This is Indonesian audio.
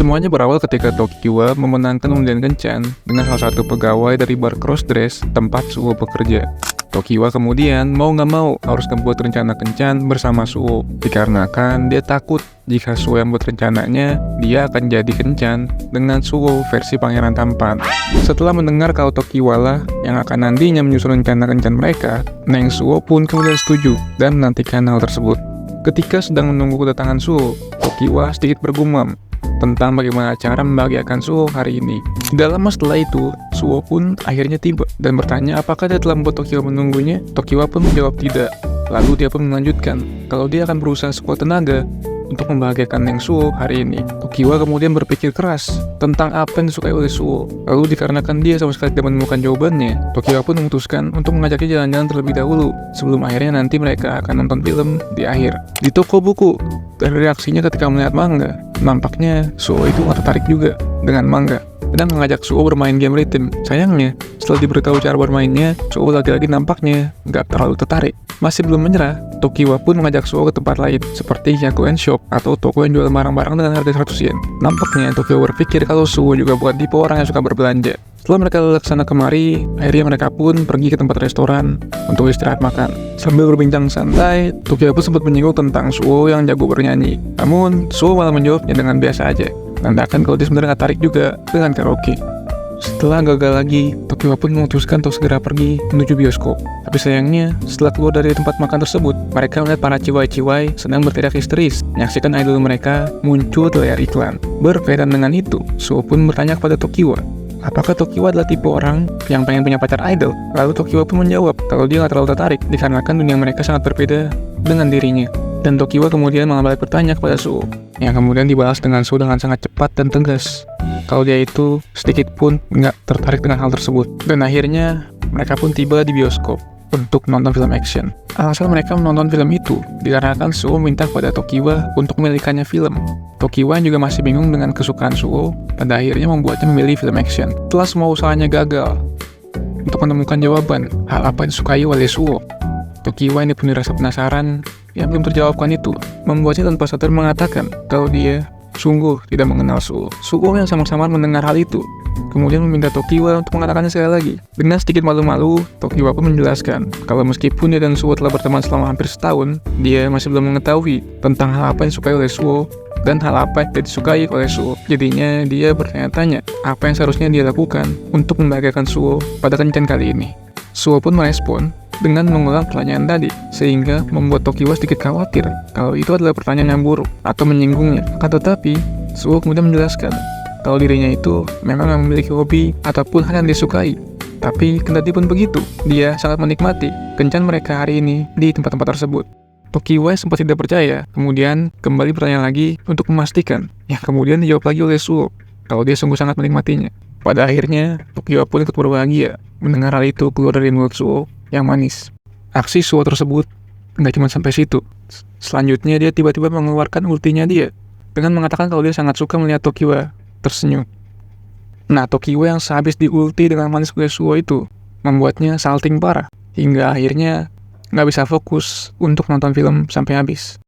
Semuanya berawal ketika Tokiwa memenangkan undian kencan dengan salah satu pegawai dari bar crossdress tempat Suho bekerja. Tokiwa kemudian mau nggak mau harus membuat rencana kencan bersama Suho, dikarenakan dia takut jika Suho yang buat rencananya, dia akan jadi kencan dengan Suho versi pangeran tampan. Setelah mendengar kalau Tokiwa lah yang akan nantinya menyusun rencana kencan mereka, Neng Suho pun kemudian setuju dan menantikan hal tersebut. Ketika sedang menunggu kedatangan Suho, Tokiwa sedikit bergumam tentang bagaimana cara membahagiakan Suho hari ini. Tidak lama setelah itu, Suho pun akhirnya tiba dan bertanya apakah dia telah membuat Tokiwa menunggunya. Tokiwa pun menjawab tidak. Lalu dia pun melanjutkan kalau dia akan berusaha sekuat tenaga untuk membahagiakan Neng Suho hari ini. Tokiwa kemudian berpikir keras tentang apa yang disukai oleh Suho. Lalu dikarenakan dia sama sekali tidak menemukan jawabannya, Tokiwa pun memutuskan untuk mengajaknya jalan-jalan terlebih dahulu sebelum akhirnya nanti mereka akan nonton film di akhir. Di toko buku, dari reaksinya ketika melihat manga, nampaknya Suho itu gak tertarik juga dengan manga dan mengajak Suho bermain game Rhythm. Sayangnya, setelah diberitahu cara bermainnya, Suho lagi-lagi nampaknya gak terlalu tertarik. Masih belum menyerah, Tokiwa pun mengajak Suho ke tempat lain, seperti Yakuen Shop atau toko yang jual barang-barang dengan harga 100 yen. Nampaknya Tokiwa berpikir kalau Suho juga bukan tipe orang yang suka berbelanja. Setelah mereka kesana kemari, akhirnya mereka pun pergi ke tempat restoran untuk istirahat makan. Sambil berbincang santai, Tokiwa pun sempat menyinggung tentang Suho yang jago bernyanyi. Namun, Suho malah menjawabnya dengan biasa aja, menandakan kalau dia sebenarnya gak tarik juga dengan karaoke. Setelah gagal lagi, Tokiwa pun memutuskan untuk segera pergi menuju bioskop. Tapi sayangnya, setelah keluar dari tempat makan tersebut, mereka melihat para ciwai-ciwai sedang berteriak histeris, menyaksikan idol mereka muncul di layar iklan. Berkaitan dengan itu, Suho pun bertanya kepada Tokiwa, apakah Tokiwa adalah tipe orang yang pengen punya pacar idol? Lalu Tokiwa pun menjawab kalau dia gak terlalu tertarik, dikarenakan dunia mereka sangat berbeda dengan dirinya. Dan Tokiwa kemudian malah balik bertanya kepada Suho, yang kemudian dibalas dengan Suho dengan sangat cepat dan tegas kalau dia itu sedikit pun nggak tertarik dengan hal tersebut. Dan akhirnya mereka pun tiba di bioskop untuk nonton film action. Alasan mereka menonton film itu dikarenakan Suho minta kepada Tokiwa untuk memilihkannya film. Tokiwa juga masih bingung dengan kesukaan Suho, pada akhirnya membuatnya memilih film action. Setelah semua usahanya gagal untuk menemukan jawaban hal apa yang disukai oleh Suho, Tokiwa yang dipenuhi rasa penasaran yang belum terjawabkan itu membuatnya tanpa sadar mengatakan kalau dia sungguh tidak mengenal Suho. Suho yang sama-sama mendengar hal itu kemudian meminta Tokiwa untuk mengatakannya sekali lagi. Dengan sedikit malu-malu, Tokiwa pun menjelaskan kalau meskipun dia dan Suho telah berteman selama hampir setahun, dia masih belum mengetahui tentang hal apa yang disukai oleh Suho dan hal apa yang tidak disukai oleh Suho. Jadinya dia bertanya-tanya apa yang seharusnya dia lakukan untuk membahagiakan Suho pada kencan kali ini. Suho pun merespon dengan mengulang pertanyaan tadi, sehingga membuat Tokiwa sedikit khawatir kalau itu adalah pertanyaan yang buruk atau menyinggungnya. Akan tetapi, Suho kemudian menjelaskan kalau dirinya itu memang memiliki hobi ataupun hal yang disukai. Tapi kendati pun begitu, dia sangat menikmati kencan mereka hari ini di tempat-tempat tersebut. Tokiwa sempat tidak percaya, kemudian kembali bertanya lagi untuk memastikan, yang kemudian dijawab lagi oleh Suho kalau dia sungguh sangat menikmatinya. Pada akhirnya, Tokiwa pun ikut berbahagia mendengar hal itu keluar dari mulut Suho yang manis. Aksi Suho tersebut nggak cuma sampai situ. Selanjutnya dia tiba-tiba mengeluarkan ultinya dia dengan mengatakan kalau dia sangat suka melihat Tokiwa tersenyum. Nah, Tokiwa yang sehabis di ulti dengan manis oleh Suho itu membuatnya salting parah hingga akhirnya nggak bisa fokus untuk nonton film sampai habis.